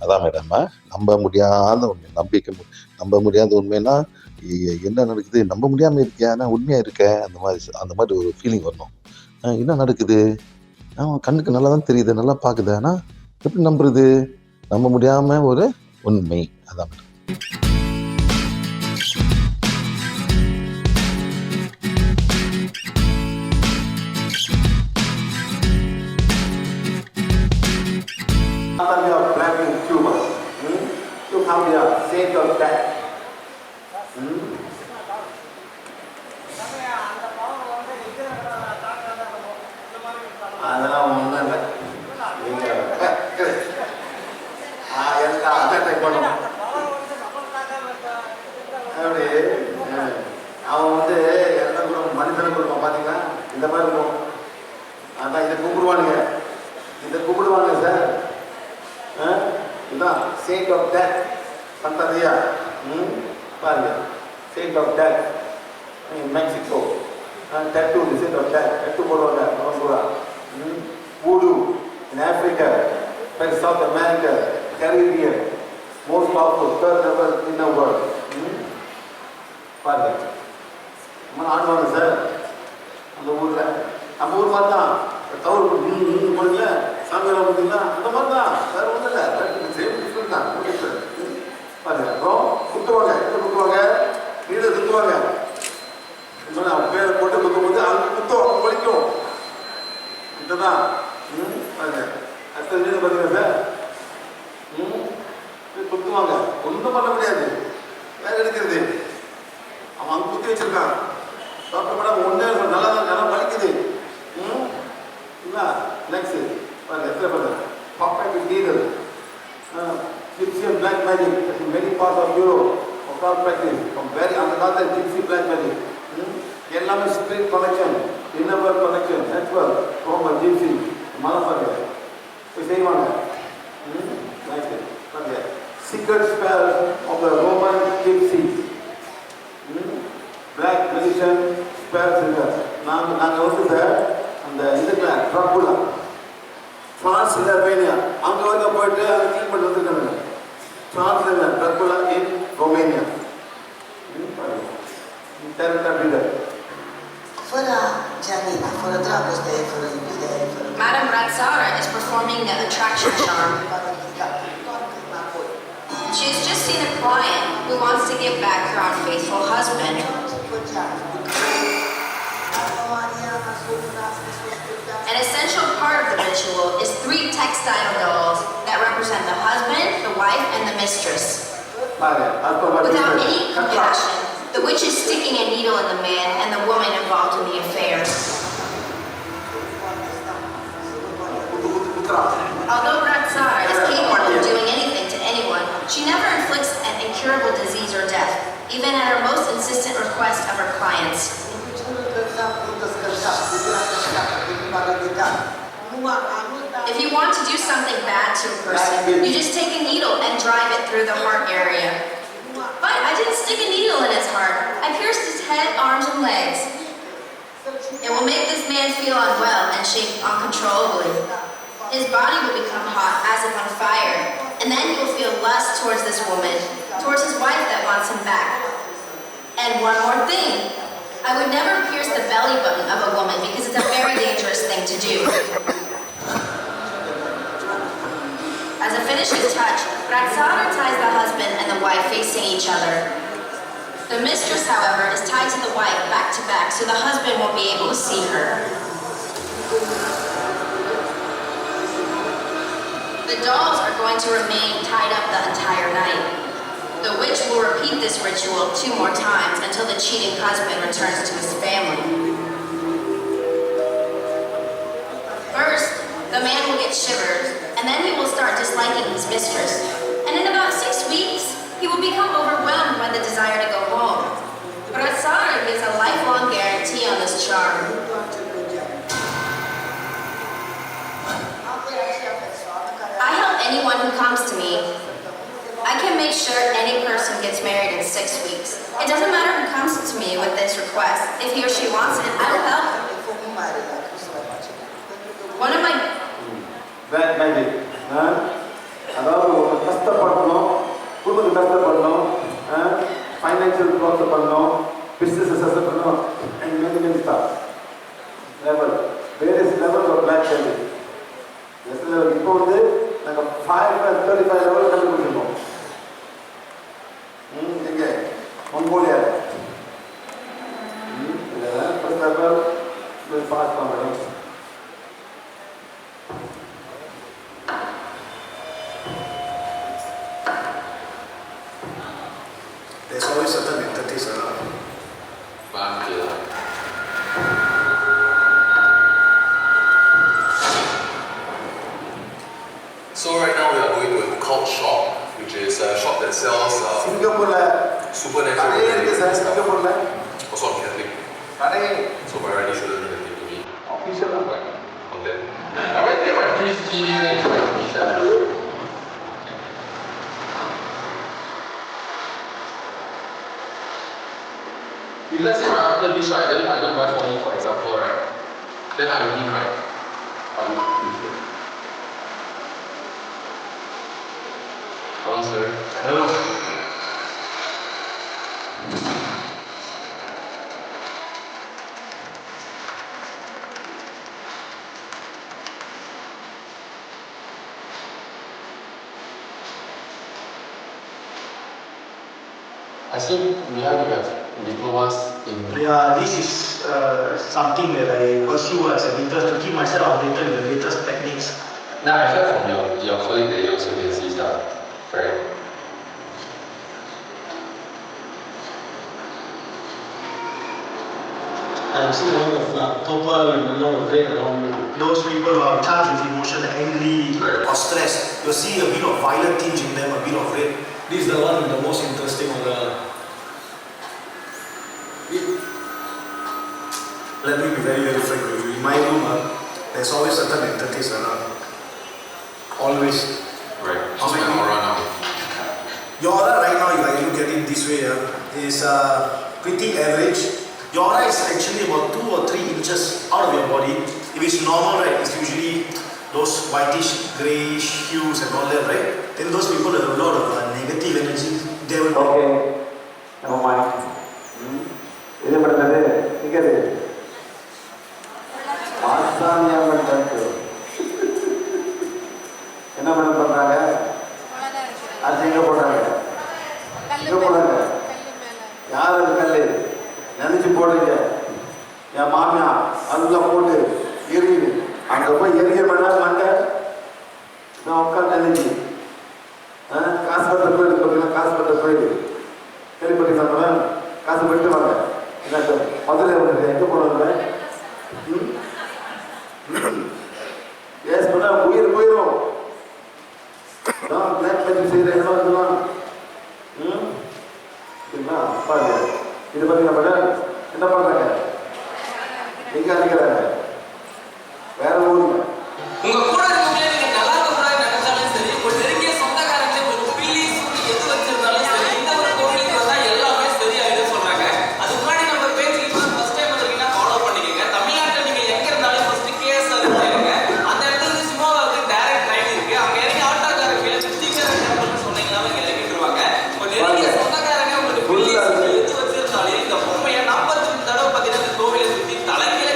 அதான் மேடம், நம்ப முடியாத உண்மை. நம்ப முடியாத உண்மைன்னா, என்ன நடக்குது? நம்ப முடியாம இருக்கே, ஆனா உண்மையா இருக்கே, அந்த மாரி ஒரு ஃபீலிங் வரணும். என்ன நடக்குது? கண்ணுக்கு நல்லா தான் தெரியுது, நல்லா பாக்குது. ஆனா எப்படி நம்புறது? நம்ப முடியாம ஒரு உண்மை. அதான் மேடம். அதெல்லாம் ஒன்றும் இல்லை. நீங்கள் எனக்கு அதை ட்ரை பண்ணணும். அப்படி அவன் வந்து என்ன கொடுக்கும், மனிதனை கொடுப்பான். பார்த்தீங்கன்னா இந்த மாதிரி இருக்கும். அதான் இதை கூப்பிடுவாங்க சார். இதுதான் செயின்ட் ஆஃப் டெத் பண்றதையா. பாருங்க, saint of death Mexico. Dead saint of death dead போடுவாங்க. அவன் சொல்றான். Voodoo in Africa, South America, Caribbean, most powerful, third level in the world. பாருங்க, நம்ம ஆடுவாங்க சார் அந்த ஊரில். நம்ம ஊர் மாதிரி தான். தவறு போடுங்கள சாமியெல்லாம் பார்த்தீங்களா, அந்த மாதிரி தான். வேறு ஒன்றும் இல்லை, சேம் டிஃப்ரெண்ட் தான். பாருங்க, அப்புறம் குத்துவாங்க, வீடு சுற்றுவாங்க. அவன் பேரை போட்டு குத்தும்போது அவங்க குத்தம் வலிக்கும். இதுதான் பாருங்க. அடுத்த வீடு பார்த்தீங்கன்னா சார் குத்துவாங்க, ஒன்றும் பண்ண முடியாது. வேலை எடுக்கிறது அவன் அங்கே குத்தி வச்சிருக்கான். டாக்டர் மேடம் ஒன்றே நல்லா தான், நல்லா வலிக்குது. நெக்ஸ்ட் பாருங்க, எத்தனை பண்ணுங்க perfect leader. Egyptian black magic in many parts of Europe of our practice from very அந்த காலத்தில் Egyptian black magic எல்லாமே spirit connection, inner connection, network from gypsy மலை பாருங்க போய் செய்வாங்க. பாருங்க, secret spell of the Roman gypsy, black medicine spells இருக்கு. நாங்கள் வந்து சார் அந்த இதுக்குல ட்ரப்புலா டிரான்ஸ்லவேனியா அங்கே வரைக்கும் போயிட்டு அங்கே க்ளீன் பண்ணி வந்துருக்காங்க. டிரான்ஸ்லேனியா ட்ரப்புலா இன் Romania. Madam Ratsara is performing the attraction charm. She has just seen a client who wants to get back her unfaithful husband. An essential part of the ritual is 3 textile dolls that represent the husband, the wife, and the mistress. Without any compassion, the witch is sticking a needle in the man and the woman involved in the affair. Although Ratsara is capable of doing anything to anyone, she never inflicts an incurable disease or death, even at her most insistent request of her clients. If you want to do something bad to a person, you just take a needle and drive it through the heart area. But I didn't stick a needle in his heart. I pierced his head, arms, and legs. It will make this man feel unwell and shake uncontrollably. His body will become hot as if on fire, and then he will feel lust towards this woman, towards his wife that wants him back. And one more thing, I would never pierce the belly button of a woman because it's a very dangerous thing to do. As a finishing touch, Ratsara ties the husband and the wife facing each other. The mistress, however, is tied to the wife back to back so the husband won't be able to see her. The dolls are going to remain tied up the entire night. The witch will repeat this ritual 2 more times until the cheating husband returns to his family. First, the man will get shivers, and then he will start disliking his mistress. And in about 6 weeks, he will become overwhelmed by the desire to go home. Ratsara gives a lifelong guarantee on this charm. I help anyone who comes to me. I can make sure any person gets married in 6 weeks. It doesn't matter who comes to me with this request. If he or she wants it, I will help. One of my... Black magic. அதாவது ஒரு சுத்தப்படுத்தணும், குடும்பத்தை கஷ்டப்படணும், financial close பண்ணணும், business success பண்ணணும், and many many staff level various level of black candy. Yes level இப்போ வந்து நாங்கள் 535 லெவல் கண்டுபிடிச்சிருக்கோம். எங்கே மங்கோலியாவில் ஃபர்ஸ்ட் லெவல் பாஸ் பண்ணுறோம். There's always certain entities around. So right now we are going to a cult shop, which is a shop that sells supernatural abilities and stuff. Also I'm Catholic, so my writing shouldn't mean anything to me. But on that, I went there my priest key and my t-shirt. If let's say after this right, then I don't buy for me, for example, right, then I will right, I will appreciate. Hello, sir. Hello. I think we have to have diplomas in. Yeah, this is something that I pursue as an interest to keep myself updated with the latest techniques. Now I heard from your colleague that you also can see stuff, right? I'm seeing a lot of purple and a lot of red around me. Those people who are charged with emotion, angry or stressed, you'll see a bit of violet tinge in them, a bit of red. This is the one with the most interesting aura. Let me be very, very frank with you. In my room, there's always certain entities around. Always. Right. How's my aura now? Your aura right now, if I look at it this way, is pretty average. Your aura is actually about 2 or 3 inches out of your body. If it's normal, right, it's usually those whitish, greyish hues and all that, right? Then those people have a lot of negative energy. They will. Okay. Never mind. இது பண்ணுறது நிற்கிறது மாசாமியாமல் கருத்து என்ன பண்ணுறாங்க? அது எங்கே போடுறாங்க? எங்கே போடுறாங்க? யார் அது கல் நினைச்சு போடுறீங்க? என் மாமியா அதுதான் போட்டு எரியுது. அங்கே போய் எரிய வேணாம் மண்டை நான் உட்காந்து நினைச்சு காசு பட்ட கோயில் பார்த்தீங்கன்னா காசு பட்ட கோயில் கேள்விப்பட்டீங்கன்னா காசு போயிட்டு வாங்க. என்ன மதுரை வந்து எங்கே போடுறாங்க? ஏஸ் பண்ணா உயிர் போயிடும். நான் பிளாக் மேஜிக் செய்கிற இடம் இதெல்லாம் சரிங்களா? அப்பா இது பார்த்தீங்கன்னா மேடம் என்ன பண்ணுறாங்க? எங்கே அடிக்கிறாங்க? வேற ஊருங்க. உங்க கூட இருக்கவங்களே நீங்க நல்லா இருக்கக்கூடாது நினைச்சாலும் சரி, ஒரு நெருங்கிய சொந்தக்காரங்களே ஒரு பில்லி சூடி எது வச்சிருந்தாலும் சரி, இந்த ஒரு கோவிலுக்கு வந்தா எல்லாமே சரியாயிடும் சொல்றாங்க. அதுக்கு முன்னாடி நம்ம பேச்சுக்கு இப்போ ஃபர்ஸ்ட் டைம் வந்திருக்கீங்கன்னா ஃபாலோ பண்ணிக்கங்க. தமிழ்நாட்டில் நீங்க எங்க இருந்தாலும் ஃபர்ஸ்ட் கேஎஸ்ஆர் இருக்காங்க. அந்த இடத்துல இருந்து சிமோகாவுக்கு டைரக்ட் ட்ரெயின் இருக்கு. அவங்க இறங்கி ஆட்டோக்கார கீழே சுத்திக்கிற டெம்பிள்னு சொன்னீங்கன்னா இங்க இறங்கிடுவாங்க. ஒரு நெருங்கிய சொந்தக்காரங்க உங்களுக்கு பில்லி சூடி எது வச்சிருந்தாலும் இந்த பொம்மையை 42 தடவை பார்த்தீங்கன்னா இந்த கோவிலை சுத்தி தலைக்கீழே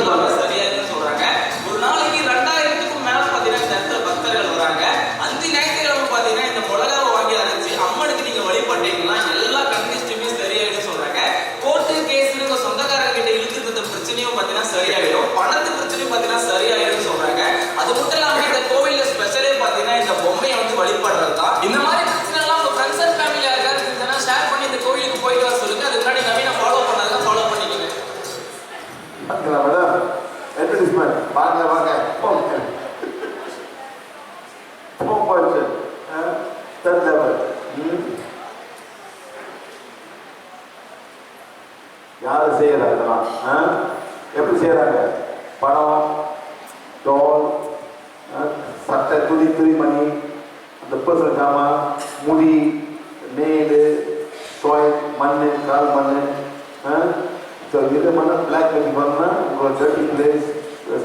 எல்லாமே சரியாயிடும் சொல்றாங்க. ஒரு நாளைக்கு 2000க்கும் மேல பாத்தீங்கன்னா இந்த இடத்துல பக்தர்கள் வராங்க. 5 ஞாயிற்றுக்கிழமை பாத்தீங்கன்னா இந்த மிளகாவை வாங்கி அரைச்சு அம்மனுக்கு நீங்க வழிபட்டீங்கன்னா எல்லா கண்டிஸ்டுமே சரியாயிடும் சொல்றாங்க. கோர்ட்டு கேஸ் உங்க சொந்தக்காரங்க கிட்ட இழுத்துக்கிற பிரச்சனையும் பாத்தீங்கன்னா சரியாயிடும். பணத்து பிரச்சனையும் பாத்தீங்கன்னா சரியாயிடும் சொல்றாங்க. அது மட்டும் இல்லாம இந்த கோவில்ல ஸ்பெஷலே பாத்தீங்கன்னா இந்த பொம்மையை வந்து வழிபடுறது தான். இந்த மாதிரி பிரச்சனை எல்லாம் உங்க ஃப்ரெண்ட்ஸ் அண்ட் ஃபேமிலி யாருக்காவது இருந்துச்சுன்னா ஷேர் பண்ணி இந்த கோவிலுக்கு போயிட்டு வர சொல்லுங்க. அதுக்கு முன்னாடி நவீன ஃபாலோ பண்ணாங்க ஃபாலோ பண்ணிக்கோங்க. மேடம் அட்வர்டைஸ்மெண்ட் வாங்க வாங்க போங்க போச்சு தேர்ட் லெவல். யார் செய்யறா இதெல்லாம்? எப்படி செய்யறாங்க? பணம், டோல், சட்டை, துணிமணி, அந்த பர்சனல் ஜாமான், முடி, நெயில், சோய், மண், கால் மண். ஸோ இது பண்ணால் பிளாக் மேஜிக் பண்ணால் உங்களோட டர்ட்டி பிளேஸ்,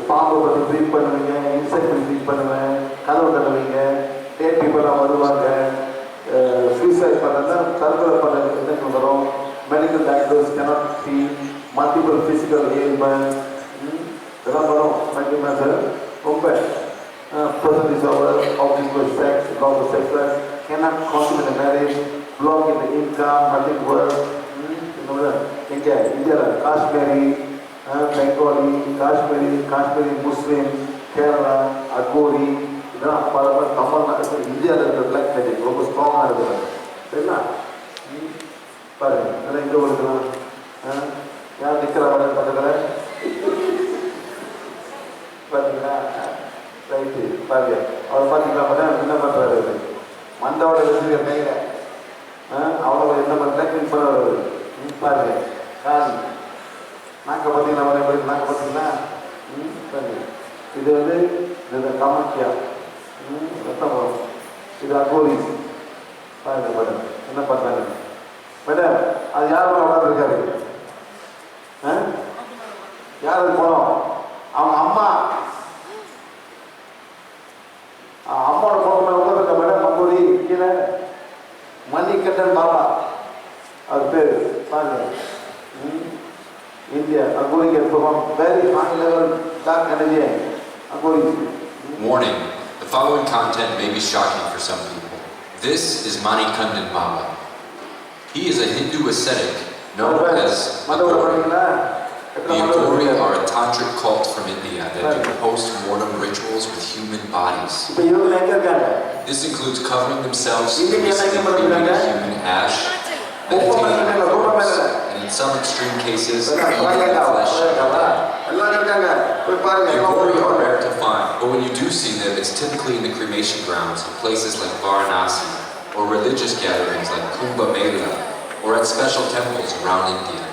பாம்பை பற்றி ட்ரீட் பண்ணுவீங்க, இன்செக்ட் பற்றி ட்ரீட் பண்ணுவேன், கதவை கட்டுவீங்க, டேட் இப்போலாம் வருவாங்க. சூசைட் பண்ணா தற்கொலை பண்ண எண்ணங்கள் வரும். Medical doctors cannot see multiple physical ailments. இதெல்லாம் வரும். கண்டிப்பாக சார் ரொம்ப person is obsessed with sex, loss of sex life, cannot consummate a marriage, block in the income, nothing work. எங்கே இந்தியாவில் காஷ்மீரி, பெங்காலி, காஷ்மீரி முஸ்லீம், கேரளா, அகோரி, இதெல்லாம் பல தமிழ்நாடு இந்தியாவில் இருக்கிற பிளாக் மேஜிக் ரொம்ப ஸ்ட்ராங்காக இருக்கிறாங்க. சரிங்களா? பாருங்க இதெல்லாம் எங்கே கொடுக்கலாம். யார் நிற்கிறாங்க பக்கத்தில் பார்த்தீங்களா? ரைட்டு பாருங்க அவர் பார்த்தீங்களா? பார்த்தா என்ன பண்ணுறாரு மண்டோட இருக்கிற மேல அவ்வளோ என்ன பண்ணுறாங்க இப்போ வருது. பாருங்க கால் நாக்க பார்த்தீங்களா? வர நாக்க பார்த்தீங்களா? பாருங்க இது இந்த காமாக்கியா ரத்தம் வரும். இது அகோரி. பாருங்க மேடம் என்ன பண்ணுறாங்க மேடம். அது யார் உட்காந்துருக்காரு? யார் போனோம்? அவங்க அம்மா அம்மாவோட போன உட்காந்துருக்க மேடம். அகோரி கீழே மணிகண்டன் பாபா அவர் பேர் பாருங்க. India, Agori can perform very high level dark energy. Agori. Warning, the following content may be shocking for some people. This is Manikandan Baba. He is a Hindu ascetic known as Agori. The Agori are a tantric cult from India that do post-mortem rituals with human bodies. This includes covering themselves in human ash, meditating on corpse, and in some extreme cases, eating the flesh of the dead. The Agori are rare to find, but when you do see them, it's typically in the cremation grounds in places like Varanasi, or religious gatherings like Kumbh Mela, or at special temples around India.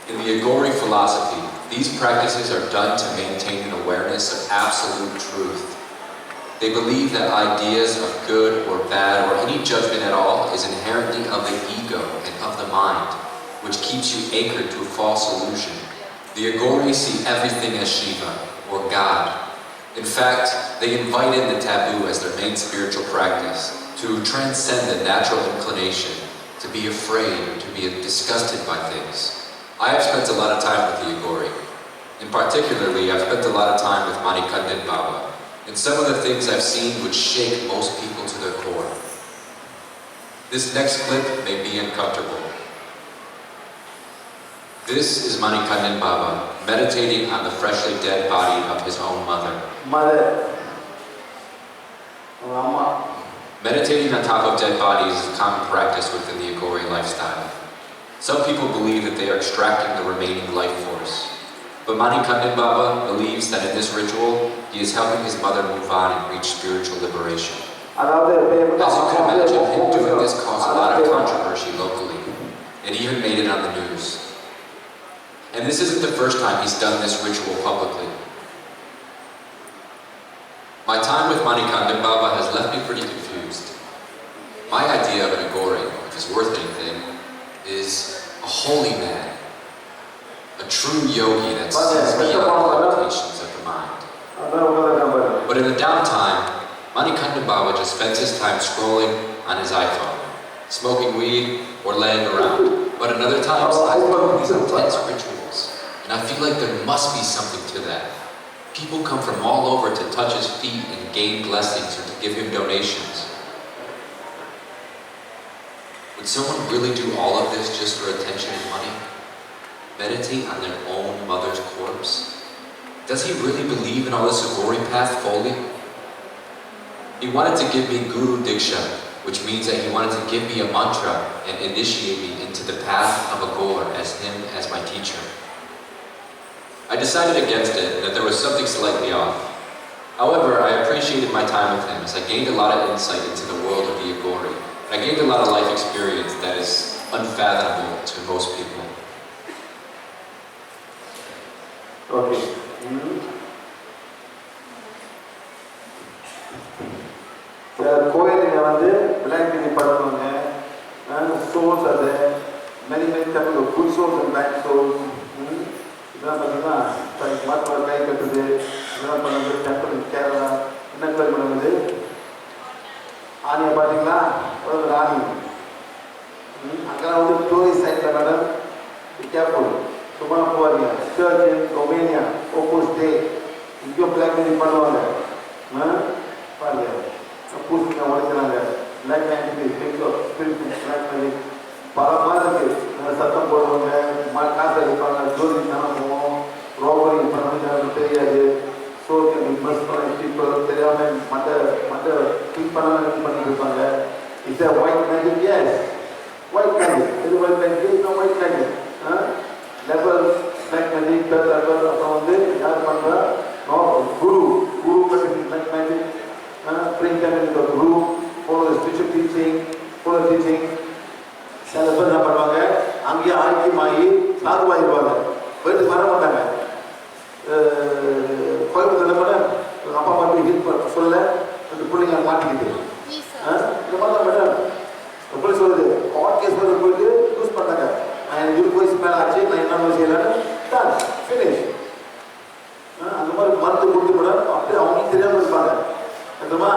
In the Agori philosophy, these practices are done to maintain an awareness of absolute truth. They believe that ideas of good or bad or any judgment at all is inherently of the ego and of the mind, which keeps you anchored to a false illusion. The Agori see everything as Shiva, or God. In fact, they invite in the taboo as their main spiritual practice, to transcend the natural inclination, to be afraid or to be disgusted by things. I have spent a lot of time with the Agori. In particularly, I've spent a lot of time with Manikandan Baba. And some of the things I've seen would shake most people to their core. This next clip may be uncomfortable. This is Manikandan Baba meditating on the freshly dead body of his own mother. Meditating on top of dead bodies is a common practice within the Agori lifestyle. Some people believe that they are extracting the remaining life force. But Manikandan Baba believes that in this ritual, he is helping his mother move on and reach spiritual liberation. As you can imagine, him doing this caused a lot of controversy locally. It even made it on the news. And this isn't the first time he's done this ritual publicly. My time with Manikandan Baba has left me pretty confused. My idea of an Agori, if it's worth anything, is a holy man. A true yogi that sees beyond the limitations of the mind. But in the downtime, Manikandan Baba just spends his time scrolling on his iPhone, smoking weed, or laying around. But at other times, I do these intense rituals, and I feel like there must be something to that. People come from all over to touch his feet and gain blessings or to give him donations. Would someone really do all of this just for attention and money? Meditate on their own mother's corpse? Does he really believe in all this Agori path fully? He wanted to give me Guru Diksha, which means that he wanted to give me a mantra and initiate me into the path of Agor as my teacher. I decided against it and that there was something slightly off. However, I appreciated my time with him as I gained a lot of insight into the world of the Agori. I gained a lot of life experience that is unfathomable to most people. Okay. கோயிலில் black பண்ணி படுத்துவாங்க. Souls அது many types of good souls and bad souls. இதெல்லாம் பார்த்தீங்கன்னா மருத்துவர் கை கட்டுது. இதெல்லாம் பண்ணுறது temple in Kerala. என்ன கோயில் பண்ணுறது? பார்த்தீங்களா ஒரு ராணி அங்கெல்லாம் வந்து டூரிஸ்ட் சைட்டில் மேடம் கேர்ஃபுல் சும்மா போவாங்க சர்ச் இன் ரொமேனியா ஓப்போஸ் டே இங்கேயும் பிளாக் மேஜிக் பண்ணுவாங்க பாருங்க பூசிங்க உடைக்கிறாங்க பிளாக் மேஜிக் பிளாக் மேஜிக் பல மாதிரி இருக்கு சத்தம் போடுவாங்க காசு அடிப்பாங்க ஜோதி தானம் போவோம் ரோபரி பண்ண தெரியாது ஸோ பஸ் பண்ண தெரியாமல் மண்டை ட்ரீட் பண்ணாமல் இது பண்ணிட்டு இருப்பாங்க it's a white magic yes white magic இது ஒயிட் மேஜிக் இன்னும் white magic level black magic level அப்புறம் வந்து யார் பண்ணுறா குரு மேஜிக் பிளாக் மேஜிக் பிரிங் குரு ஃபாலோ ஸ்பிரிச்சுவல் டீச்சிங் சில பேர் என்ன பண்ணுவாங்க அங்கேயே ஆரோக்கியமாகி சாதுவாகிடுவாங்க வீட்டுக்கு வர மாட்டாங்க கோயம்புத்தூர் கூட அப்பா அம்மா ஹெல்ப் சொல்ல அந்த பிள்ளைங்க மாட்டிக்கிட்டு இந்த மாதிரி மேடம் எப்படி சொல்லுது காட் கேஸ் வந்து போயிட்டு யூஸ் பண்ணாங்க நான் 20 வயசு மேலே ஆச்சு நான் என்ன செய்யலைன்னு தான் ஃபினிஷ் அந்த மாதிரி மருந்து கொடுத்து மேடம் அப்படியே அவங்களுக்கு தெரியாமல் இருப்பாங்க அதுமா